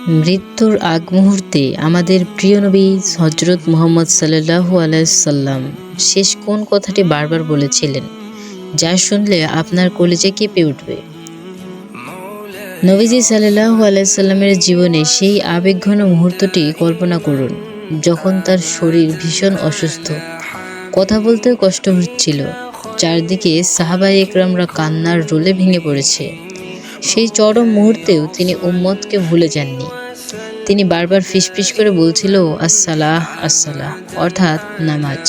মৃত্যুর আগ মুহূর্তে আমাদের প্রিয় নবী হযরত মুহাম্মদ সাল্লাল্লাহু আলাইহি সাল্লাম শেষ কোন কথাটি বারবার বলেছিলেন, যা শুনলে আপনার কলিজা কেঁপে উঠবে? নবীজি সাল্লাল্লাহু আলাইহি সাল্লামের জীবনে সেই আবেগঘন মুহূর্তটি কল্পনা করুন, যখন তার শরীর ভীষণ অসুস্থ, কথা বলতেও কষ্ট হচ্ছিল, চারদিকে সাহাবায়ে একরামরা কান্নার রোলে ভেঙে পড়েছে। সেই চরম মুহূর্তেও তিনি উম্মতকে ভুলে যাননি। তিনি বারবার ফিসফিস করে বলছিল, আসসালাহ আসসালাহ, অর্থাৎ নামাজ।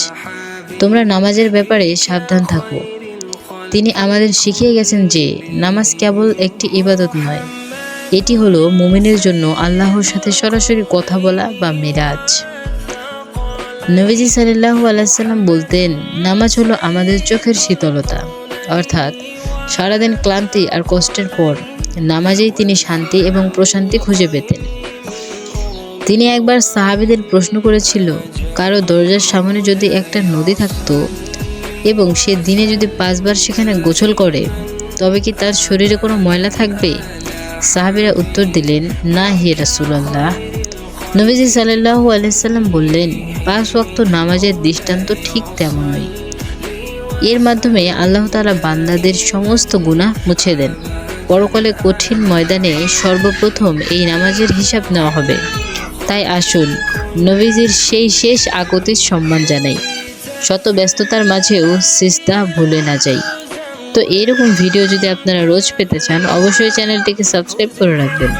তোমরা নামাজের ব্যাপারে সাবধান থাকো। তিনি আমাদের শিখিয়ে গেছেন যে নামাজ কেবল একটি ইবাদত নয়, এটি হলো মুমিনের জন্য আল্লাহর সাথে সরাসরি কথা বলা বা মেরাজ। নবীজি সাল্লাল্লাহু আলাইহি সাল্লাম বলতেন, নামাজ হলো আমাদের চোখের শীতলতা, অর্থাৎ সারাদিন ক্লান্তি আর কষ্টের পর নামাজেই তিনি শান্তি এবং প্রশান্তি খুঁজে পেতেন। তিনি একবার সাহাবীদের প্রশ্ন করেছিল, কারো দরজার সামনে যদি একটা নদী থাকতো এবং সে দিনে যদি 5 বার সেখানে গোসল করে, তবে কি তার শরীরে কোনো ময়লা থাকবে? সাহাবীরা উত্তর দিলেন, না হে রাসূলুল্লাহ। নবীজি সাল্লাল্লাহু আলাইহি সাল্লাম বললেন, 5 ওয়াক্ত নামাজের দৃষ্টান্ত ঠিক তেমনই। এর মাধ্যমে আল্লাহ তাআলা বান্দাদের সমস্ত গুনাহ মুছে দেন। পরকালে কঠিন ময়দানে সর্বপ্রথম এই নামাজের হিসাব নেওয়া হবে। তাই আসুন নবীজির সেই শেষ আগতির সম্মান জানাই, শত ব্যস্ততার মাঝেও সিজদা ভুলে না যাই। তো এরকম ভিডিও যদি আপনারা রোজ পেতে চান, অবশ্যই চ্যানেলটিকে সাবস্ক্রাইব করে রাখবেন।